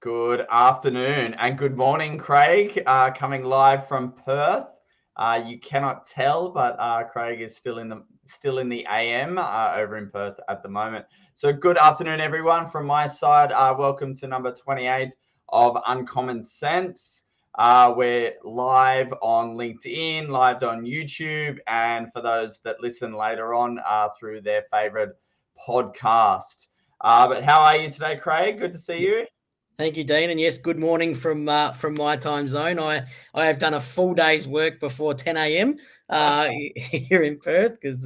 Good afternoon and good morning, Craig. Coming live from Perth. You cannot tell, but Craig is still in the AM over in Perth at the moment. So good afternoon, everyone. From my side, welcome to number 28 of UncommonCents. We're live on LinkedIn, live on YouTube, and for those that listen later on through their favorite podcast. But how are you today, Craig? Good to see you. Thank you, Dean. And yes, good morning from my time zone. I have done a full day's work before 10 a.m. Here in Perth because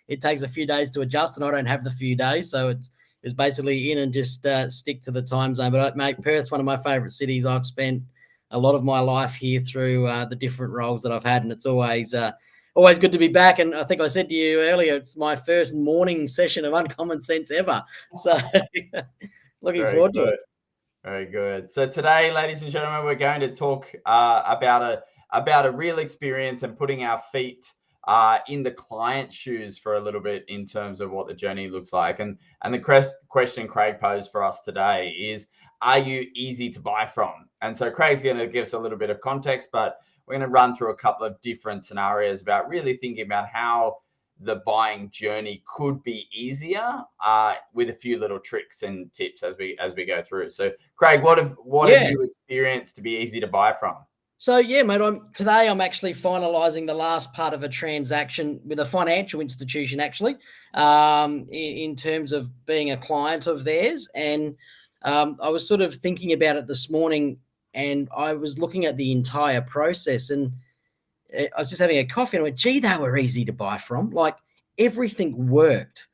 it takes a few days to adjust, and I don't have the few days, so it's basically in and just stick to the time zone. But mate, Perth's one of my favourite cities. I've spent a lot of my life here through the different roles that I've had, and it's always good to be back. And I think I said to you earlier, it's my first morning session of UncommonCents ever. So looking forward to it. Very good. So today, ladies and gentlemen, we're going to talk about a real experience and putting our feet in the client's shoes for a little bit in terms of what the journey looks like. And the question Craig posed for us today is, are you easy to buy from? And so Craig's going to give us a little bit of context, but we're going to run through a couple of different scenarios about really thinking about how the buying journey could be easier with a few little tricks and tips as we go through. So Craig, what have you experienced to be easy to buy from? So yeah, mate, today I'm actually finalising the last part of a transaction with a financial institution, actually, in terms of being a client of theirs. And I was sort of thinking about it this morning, and I was looking at the entire process, and I was just having a coffee and I went, gee, they were easy to buy from. Like, everything worked.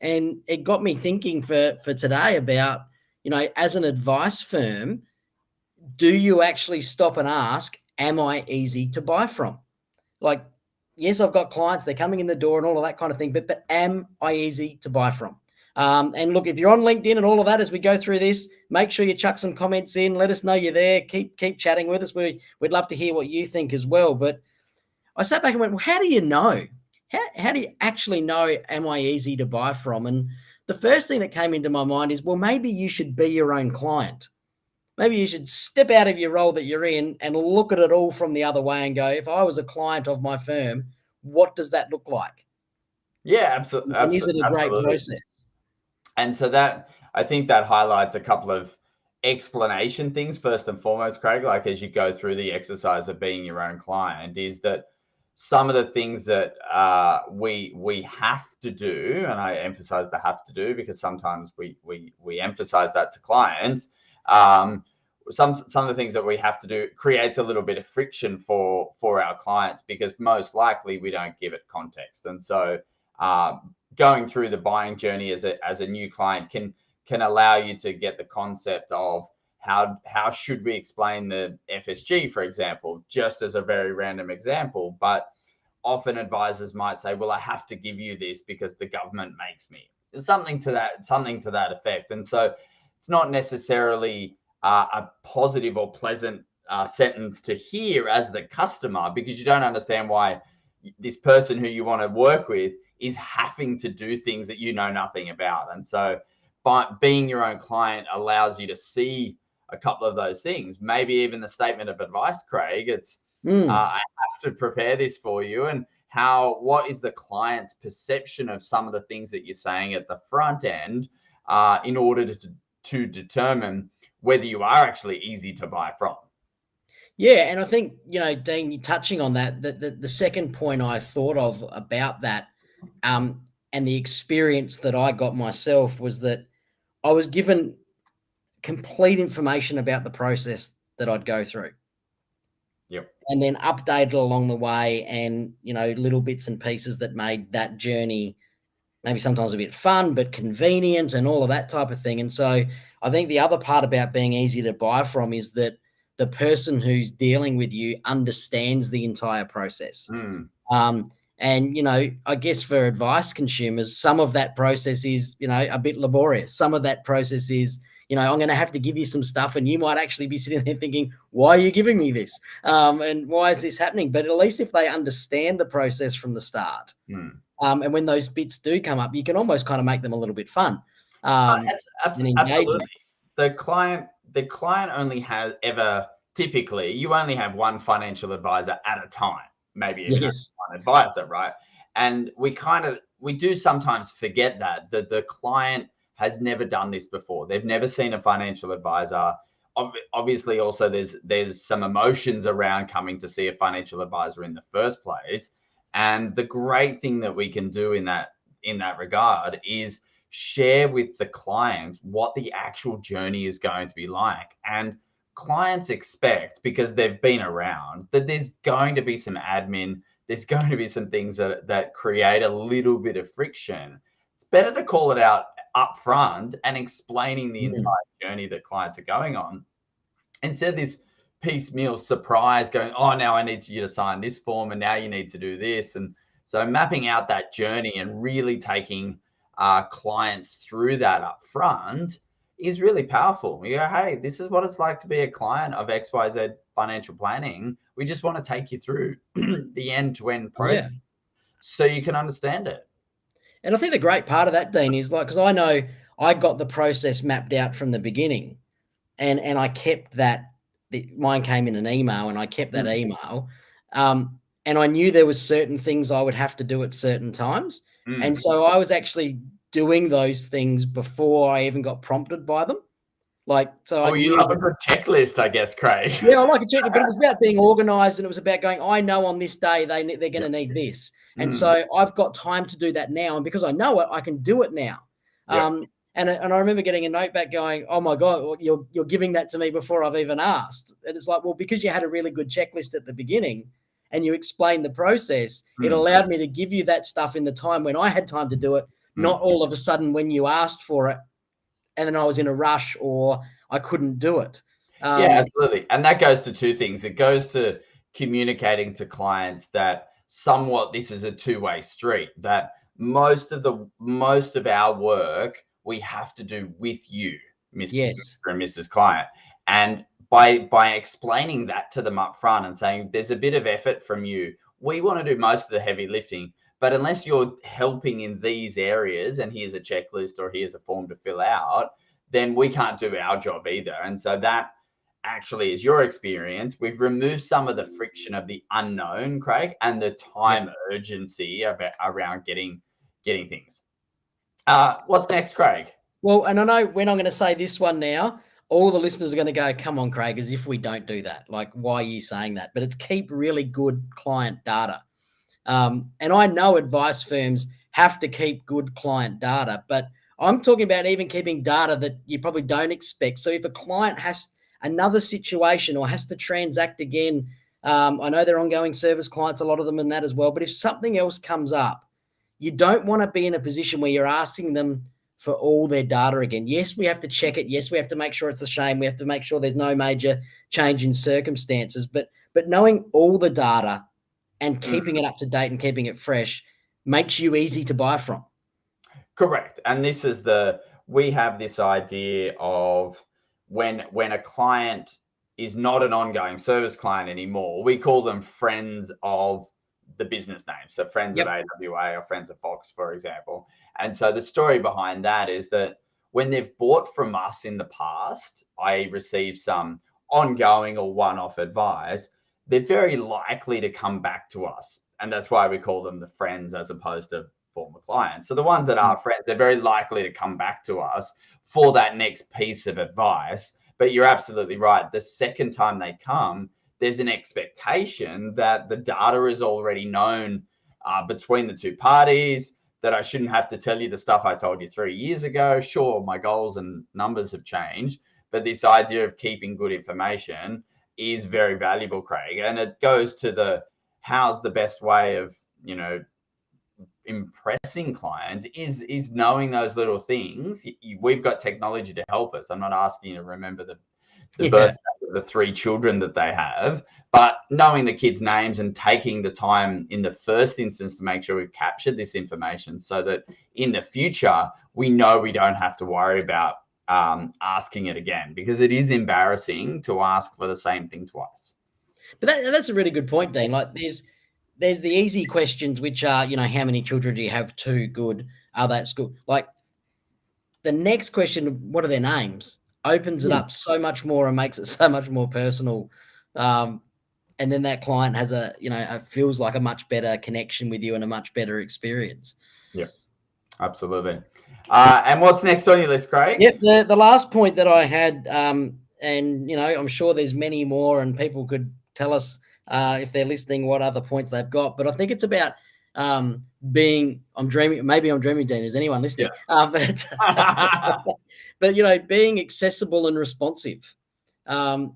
And it got me thinking for today about, as an advice firm, do you actually stop and ask, am I easy to buy from? Like, yes, I've got clients, they're coming in the door and all of that kind of thing, but am I easy to buy from? And look, if you're on LinkedIn and all of that, as we go through this, make sure you chuck some comments in. Let us know you're there. Keep chatting with us. We'd love to hear what you think as well. But I sat back and went, well, how do you know? How do you actually know, am I easy to buy from? And the first thing that came into my mind is, well, maybe you should be your own client. Maybe you should step out of your role that you're in and look at it all from the other way and go, if I was a client of my firm, what does that look like? Yeah, absolutely. And is it a great process? And so that, I think that highlights a couple of explanation things first and foremost, Craig, like as you go through the exercise of being your own client, is that some of the things that we have to do, and I emphasize the have to do because sometimes we emphasize that to clients. Some of the things that we have to do creates a little bit of friction for our clients because most likely we don't give it context. And so going through the buying journey as a new client can allow you to get the concept of how should we explain the FSG, for example, just as a very random example. But often advisors might say, well, I have to give you this because the government makes me. Something to that effect. And so it's not necessarily a positive or pleasant sentence to hear as the customer, because you don't understand why this person who you want to work with is having to do things that you know nothing about. And so being your own client allows you to see a couple of those things. Maybe even the statement of advice, Craig, it's I have to prepare this for you, and what is the client's perception of some of the things that you're saying at the front end in order to determine whether you are actually easy to buy from. Yeah, and I think, Dean, you're touching on that. The second point I thought of about that and the experience that I got myself was that I was given complete information about the process that I'd go through. Yep. And then updated along the way, and, little bits and pieces that made that journey maybe sometimes a bit fun, but convenient and all of that type of thing. And so I think the other part about being easy to buy from is that the person who's dealing with you understands the entire process. And, I guess for advice consumers, some of that process is, a bit laborious. Some of that process is, I'm going to have to give you some stuff, and you might actually be sitting there thinking, why are you giving me this? And why is this happening? But at least if they understand the process from the start, and when those bits do come up, you can almost kind of make them a little bit fun. Absolutely. The the client only has ever, typically, you only have one financial advisor at a time, maybe even one advisor, right? And we do sometimes forget that the client has never done this before. They've never seen a financial advisor. Obviously, also there's some emotions around coming to see a financial advisor in the first place. And the great thing that we can do in that regard is share with the clients what the actual journey is going to be like. And clients expect, because they've been around, that there's going to be some admin, there's going to be some things that create a little bit of friction. It's better to call it out up front and explaining the entire journey that clients are going on, instead of this piecemeal surprise going, oh, now I need you to sign this form and now you need to do this. And so mapping out that journey and really taking clients through that up front is really powerful. You go, hey, this is what it's like to be a client of XYZ Financial Planning. We just want to take you through the end-to-end process so you can understand it. And I think the great part of that, Dean, is like, because I know I got the process mapped out from the beginning, and I kept that. Mine came in an email, and I kept that email. And I knew there was certain things I would have to do at certain times. And so I was actually doing those things before I even got prompted by them. Like, so you love a good checklist, I guess, Craig. Yeah, I like a checklist, but it was about being organized, and it was about going, I know on this day they're going to need this. And so I've got time to do that now. And because I know it, I can do it now. And I remember getting a note back going, oh my God, you're giving that to me before I've even asked. And it's like, well, because you had a really good checklist at the beginning and you explained the process, it allowed me to give you that stuff in the time when I had time to do it, not all of a sudden when you asked for it and then I was in a rush or I couldn't do it. Yeah, absolutely. And that goes to two things. It goes to communicating to clients that somewhat this is a two-way street, that most of our work we have to do with you, Mr. and Mrs. Client. And by explaining that to them up front and saying there's a bit of effort from you, we want to do most of the heavy lifting, but unless you're helping in these areas and here's a checklist or here's a form to fill out, then we can't do our job either. And so that actually is your experience. We've removed some of the friction of the unknown, Craig, and the time urgency around getting things. What's next, Craig? Well, and I know when I'm going to say this one now, all the listeners are going to go, come on, Craig, as if we don't do that. Like, why are you saying that? But it's keep really good client data. And I know advice firms have to keep good client data, but I'm talking about even keeping data that you probably don't expect. So if a client has another situation or has to transact again, I know they're ongoing service clients, a lot of them in that as well, but if something else comes up, you don't want to be in a position where you're asking them for all their data again. Yes, we have to check it. Yes, we have to make sure it's the same. We have to make sure there's no major change in circumstances, but knowing all the data and keeping it up to date and keeping it fresh makes you easy to buy from. Correct. And this is we have this idea of when a client is not an ongoing service client anymore, we call them friends of the business name. So friends of AWA or friends of Fox, for example. And so the story behind that is that when they've bought from us in the past, I received some ongoing or one-off advice, they're very likely to come back to us. And that's why we call them the friends as opposed to former clients. So the ones that are friends, they're very likely to come back to us for that next piece of advice. But you're absolutely right. The second time they come, there's an expectation that the data is already known between the two parties, that I shouldn't have to tell you the stuff I told you 3 years ago. Sure, my goals and numbers have changed, but this idea of keeping good information is very valuable, Craig. And it goes to how's the best way of, impressing clients is knowing those little things. We've got technology to help us. I'm not asking you to remember the birthday of the 3 children that they have, but knowing the kids' names and taking the time in the first instance to make sure we've captured this information so that in the future, we know we don't have to worry about asking it again, because it is embarrassing to ask for the same thing twice. But that's a really good point, Dean. Like there's the easy questions, which are, how many children do you have? 2, good. Are they at school? Like the next question, what are their names? opens it up so much more and makes it so much more personal. And then that client has feels like a much better connection with you and a much better experience. Yeah, absolutely. And what's next on your list, Craig? Yep. The last point that I had, and I'm sure there's many more, and people could tell us if they're listening what other points they've got. But I think it's about being. Maybe I'm dreaming, Dean. Is anyone listening? Yeah. But being accessible and responsive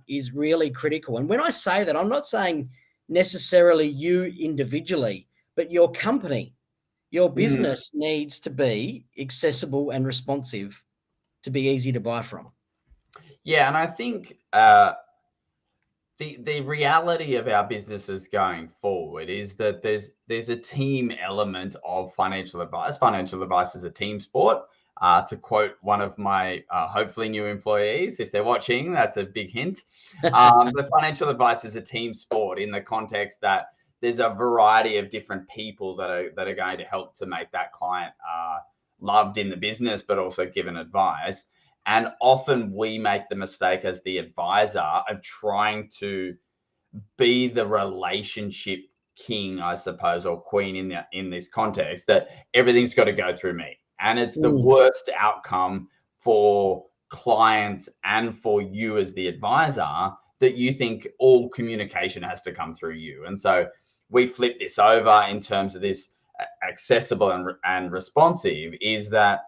is really critical. And when I say that, I'm not saying necessarily you individually, but your company, your business needs to be accessible and responsive to be easy to buy from. Yeah, and I think the reality of our businesses going forward is that there's a team element of financial advice. Financial advice is a team sport. To quote one of my hopefully new employees, if they're watching, that's a big hint. The financial advice is a team sport in the context that there's a variety of different people that are going to help to make that client loved in the business, but also given advice. And often we make the mistake as the advisor of trying to be the relationship king, I suppose, or queen in this context, that everything's got to go through me. And it's the worst outcome for clients and for you as the advisor, that you think all communication has to come through you. And so we flip this over in terms of this accessible and responsive, is that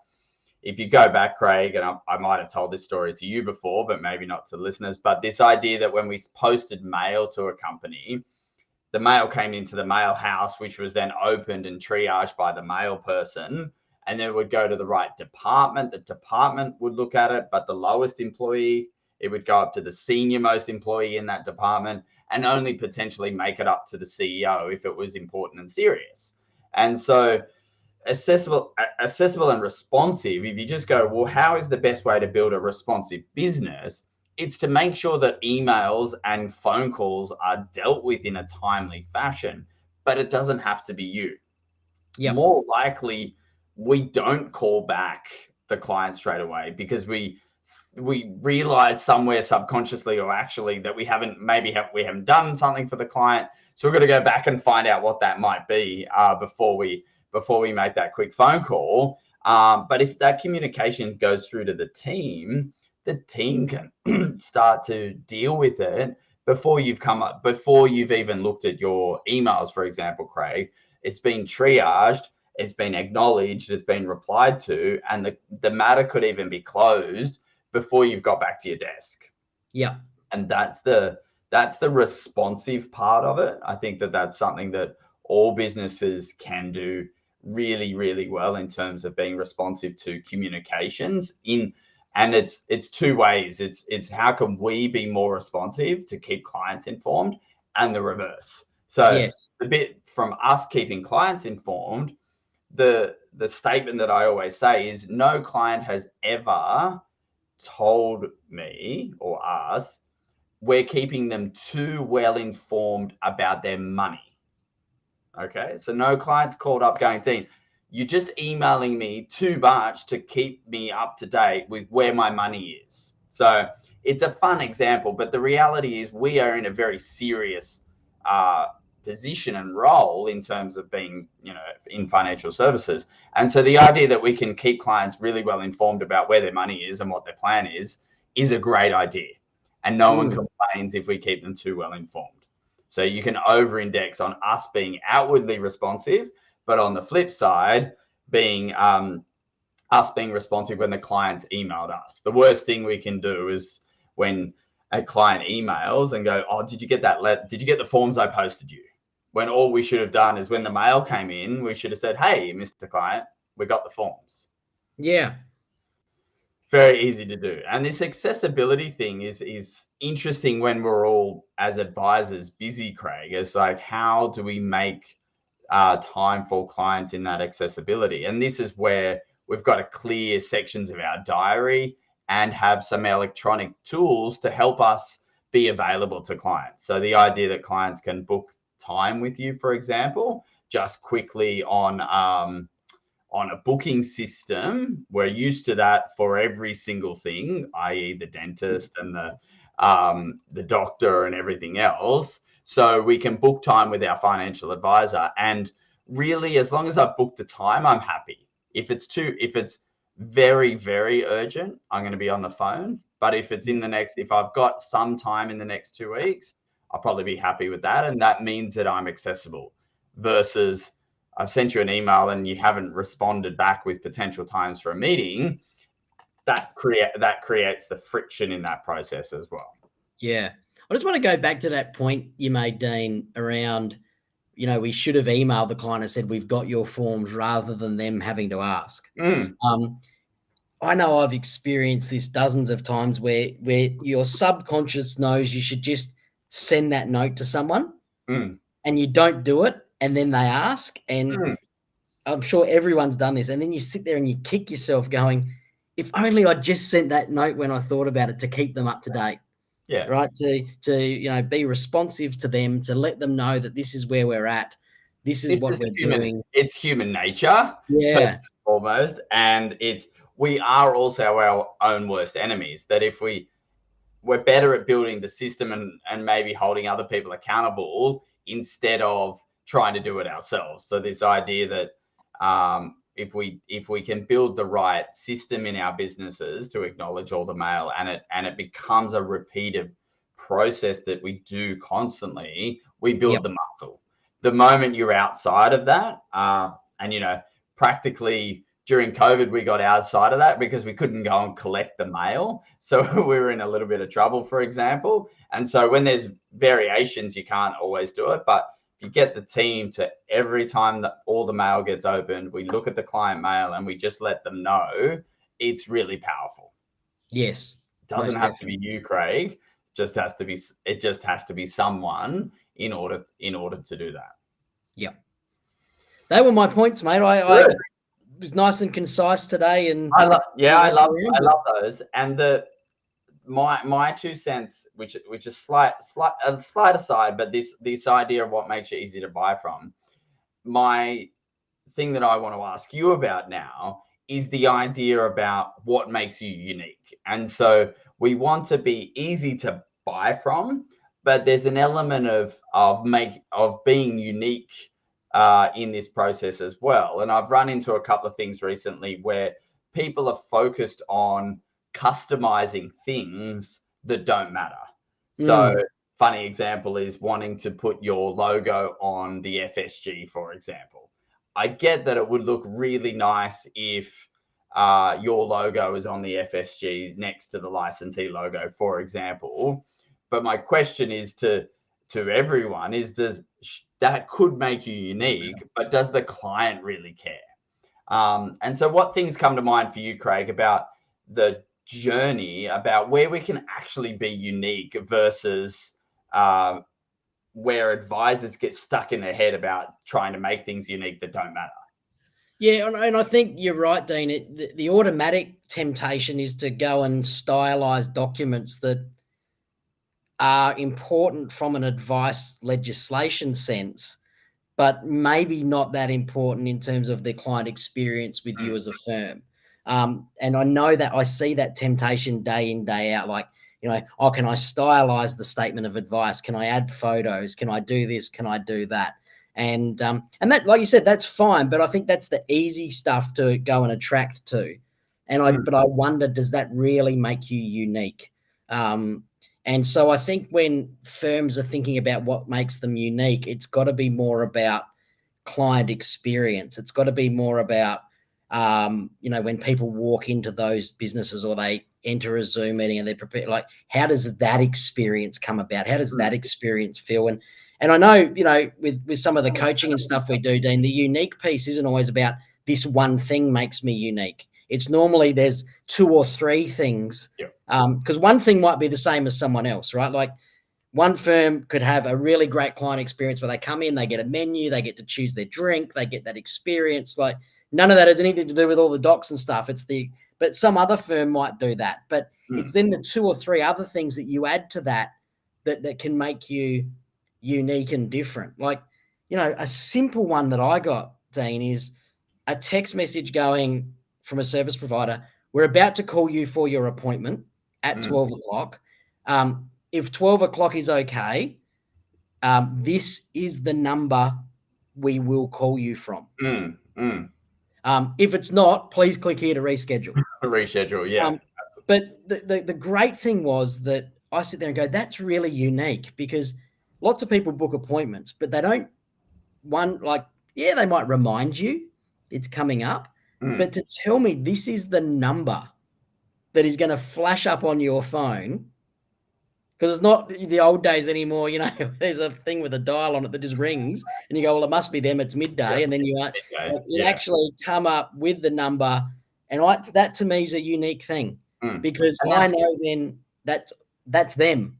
if you go back, Craig, and I might have told this story to you before, but maybe not to listeners, but this idea that when we posted mail to a company, the mail came into the mail house, which was then opened and triaged by the mail person, and then it would go to the right department. The department would look at it, but the lowest employee, it would go up to the senior most employee in that department, and only potentially make it up to the CEO if it was important and serious. And so accessible and responsive, if you just go, well, how is the best way to build a responsive business? It's to make sure that emails and phone calls are dealt with in a timely fashion, but it doesn't have to be you. More likely, we don't call back the client straight away because we realize somewhere subconsciously or actually that we haven't done something for the client. So we're going to go back and find out what that might be before we make that quick phone call. But if that communication goes through to the team can start to deal with it before you've even looked at your emails, for example, Craig. It's been triaged, it's been acknowledged, it's been replied to, and the matter could even be closed before you've got back to your desk. Yeah. And that's the responsive part of it. I think that's something that all businesses can do really, really well in terms of being responsive to communications and it's two ways. It's how can we be more responsive to keep clients informed, and the reverse. So the bit from us keeping clients informed, the statement that I always say is no client has ever told me or us we're keeping them too well informed about their money. Okay, so no clients called up going, Dean, you're just emailing me too much to keep me up to date with where my money is. So it's a fun example, but the reality is we are in a very serious position and role in terms of being, in financial services. And so the idea that we can keep clients really well informed about where their money is and what their plan is a great idea. And no one complains if we keep them too well informed. So you can over-index on us being outwardly responsive, but on the flip side, being us being responsive when the clients emailed us. The worst thing we can do is when a client emails and go, "Oh, did you get that? Did you get the forms I posted you?" When all we should have done is when the mail came in, we should have said, "Hey, Mr. Client, we got the forms." Yeah. Very easy to do. And this accessibility thing is interesting when we're all, as advisors, busy, Craig. It's like, how do we make time for clients in that accessibility? And this is where we've got to clear sections of our diary and have some electronic tools to help us be available to clients. So the idea that clients can book time with you, for example, just quickly on on a booking system. We're used to that for every single thing, i.e. the dentist and the doctor and everything else. So we can book time with our financial advisor. And really, as long as I've booked the time, I'm happy. If it's very, very urgent, I'm going to be on the phone. But if it's if I've got some time in the next 2 weeks, I'll probably be happy with that. And that means that I'm accessible versus I've sent you an email and you haven't responded back with potential times for a meeting. That creates the friction in that process as well. Yeah. I just want to go back to that point you made, Dean, around, we should have emailed the client and said, we've got your forms, rather than them having to ask. I know I've experienced this dozens of times where your subconscious knows you should just send that note to someone and you don't do it, and then they ask. And I'm sure everyone's done this. And then you sit there and you kick yourself going, if only I just sent that note when I thought about it, to keep them up to date. Yeah. Right. To be responsive to them, to let them know that this is where we're at. This is what we're doing. It's human nature. Yeah. First and foremost. And we are also our own worst enemies. That if we're better at building the system and maybe holding other people accountable instead of trying to do it ourselves. So this idea that if we can build the right system in our businesses to acknowledge all the mail, and it becomes a repeated process that we do constantly, we build the muscle. The moment you're outside of that, and practically during COVID, we got outside of that because we couldn't go and collect the mail. So we were in a little bit of trouble, for example. And so when there's variations, you can't always do it. But if you get the team to, every time that all the mail gets opened, we look at the client mail and we just let them know, it's really powerful. Yes. Doesn't have to be you, Craig. It just has to be someone in order to do that. Yeah. They were my points, mate. I it was nice and concise today, and I love those. And my 2 cents, which is slight aside, but this idea of what makes you easy to buy from. My thing that I want to ask you about now is the idea about what makes you unique. And so we want to be easy to buy from, but there's an element of being unique in this process as well. And I've run into a couple of things recently where people are focused on customizing things that don't matter. So funny example is wanting to put your logo on the FSG, for example. I get that it would look really nice if your logo is on the FSG next to the licensee logo, for example. But my question is to everyone is, that could make you unique, but does the client really care? And so what things come to mind for you, Craig, about the journey, about where we can actually be unique versus where advisors get stuck in their head about trying to make things unique that don't matter? Yeah, and I think you're right, Dean. The automatic temptation is to go and stylize documents that are important from an advice legislation sense, but maybe not that important in terms of the client experience with you as a firm. And I know that I see that temptation day in, day out, like, can I stylize the statement of advice? Can I add photos? Can I do this? Can I do that? And that, like you said, that's fine, but I think that's the easy stuff to go and attract to. But I wonder, does that really make you unique? And so I think when firms are thinking about what makes them unique, it's got to be more about client experience. It's got to be more about, when people walk into those businesses or they enter a Zoom meeting and they're prepared, like, how does that experience come about? How does that experience feel? And I know, with some of the coaching and stuff we do, Dean, the unique piece isn't always about this one thing makes me unique. It's normally there's 2 or 3 things, because one thing might be the same as someone else, right? Like, one firm could have a really great client experience where they come in, they get a menu, they get to choose their drink, they get that experience. Like, none of that has anything to do with all the docs and stuff. But some other firm might do that. But it's then the 2 or 3 other things that you add to that can make you unique and different. Like, a simple one that I got, Dean, is a text message going from a service provider, we're about to call you for your appointment at 12 o'clock. If 12 o'clock is okay, this is the number we will call you from. If it's not, please click here to reschedule. Reschedule, yeah. But the great thing was that I sit there and go, that's really unique, because lots of people book appointments, but they don't, they might remind you it's coming up, but to tell me this is the number that is going to flash up on your phone, because it's not the old days anymore. There's a thing with a dial on it that just rings, and you go, well, it must be them. It's midday, and then actually come up with the number, and that to me is a unique thing, because I know then that's them.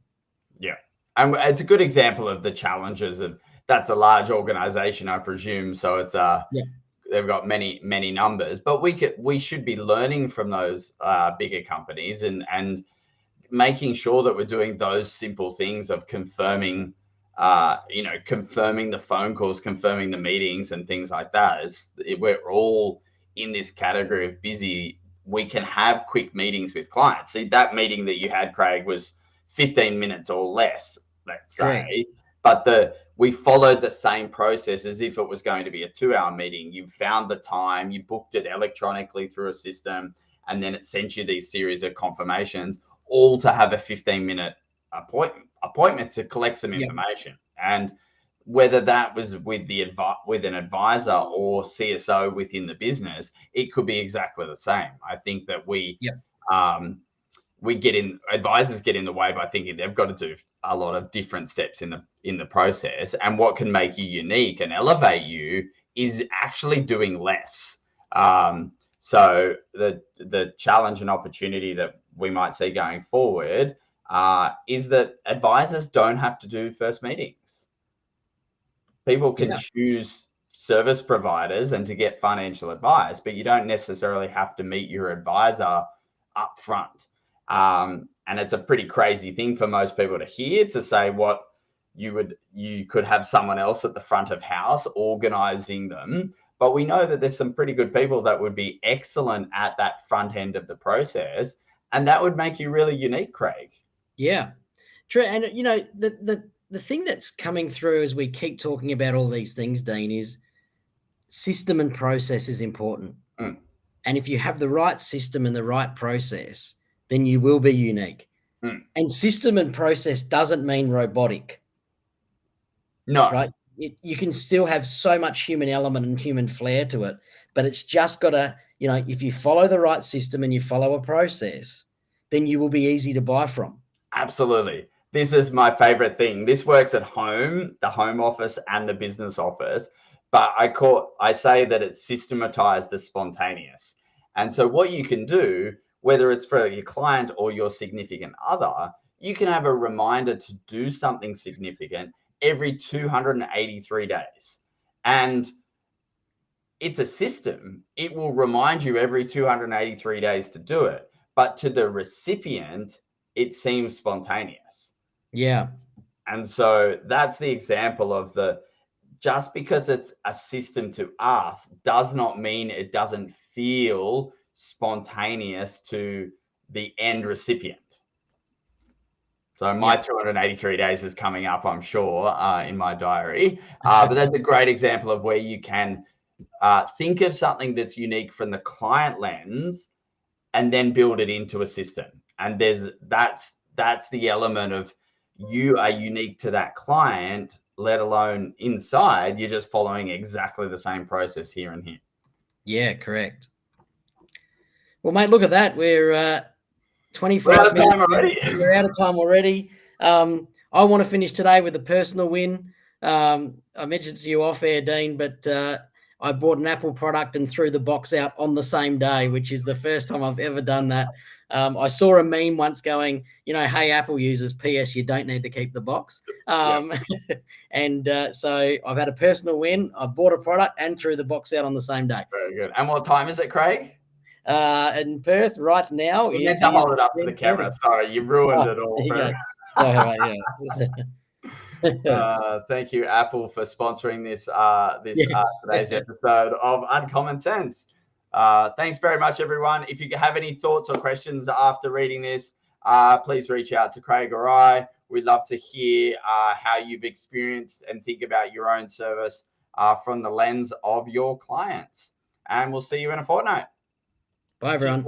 Yeah, and it's a good example of the challenges of that's a large organization, I presume. So it's they've got many numbers, but we should be learning from those bigger companies and making sure that we're doing those simple things of confirming the phone calls, confirming the meetings and things like that. We're all in this category of busy. We can have quick meetings with clients. See, that meeting that you had, Craig, was 15 minutes or less, let's say. Correct. But we followed the same process as if it was going to be a 2-hour meeting. You found the time, you booked it electronically through a system, and then it sent you these series of confirmations, all to have a 15-minute appointment to collect some information. And whether that was with an advisor or CSO within the business, it could be exactly the same. I think that advisors get in the way by thinking they've got to do a lot of different steps in the process. And what can make you unique and elevate you is actually doing less. So the challenge and opportunity that we might see going forward is that advisors don't have to do first meetings. People can choose service providers and to get financial advice, but you don't necessarily have to meet your advisor up front. And it's a pretty crazy thing for most people to hear, to say what you could have someone else at the front of house organizing them. But we know that there's some pretty good people that would be excellent at that front end of the process. And that would make you really unique, Craig. Yeah, true. And, the thing that's coming through as we keep talking about all these things, Dean, is system and process is important. And if you have the right system and the right process, then you will be unique. And system and process doesn't mean robotic. No. Right? You can still have so much human element and human flair to it, but it's just got to, if you follow the right system and you follow a process, then you will be easy to buy from. Absolutely. This is my favorite thing. This works at home, the home office and the business office, but I say that it's systematized the spontaneous. And so what you can do, whether it's for your client or your significant other, you can have a reminder to do something significant every 283 days. And it's a system. It will remind you every 283 days to do it. But to the recipient, it seems spontaneous. Yeah. And so that's the example of just because it's a system to us does not mean it doesn't feel spontaneous to the end recipient. So my 283 days is coming up, I'm sure, in my diary. But that's a great example of where you can think of something that's unique from the client lens and then build it into a system. And that's the element of you are unique to that client, let alone inside. You're just following exactly the same process here and here. Yeah, correct. Well, mate, look at that. We're 25 minutes already. We're out of time already. I want to finish today with a personal win. I mentioned to you off air, Dean, but I bought an Apple product and threw the box out on the same day, which is the first time I've ever done that. I saw a meme once going, hey, Apple users, PS, you don't need to keep the box. And so I've had a personal win. I bought a product and threw the box out on the same day. Very good. And what time is it, Craig? In Perth right now. You meant to hold it up to the camera. Sorry, you ruined it all. Yeah. Thank you, Apple, for sponsoring this Yeah. today's episode of Uncommon Sense. Thanks very much, everyone. If you have any thoughts or questions after reading this, please reach out to Craig or I. We'd love to hear how you've experienced and think about your own service from the lens of your clients. And we'll see you in a fortnight. Bye, everyone.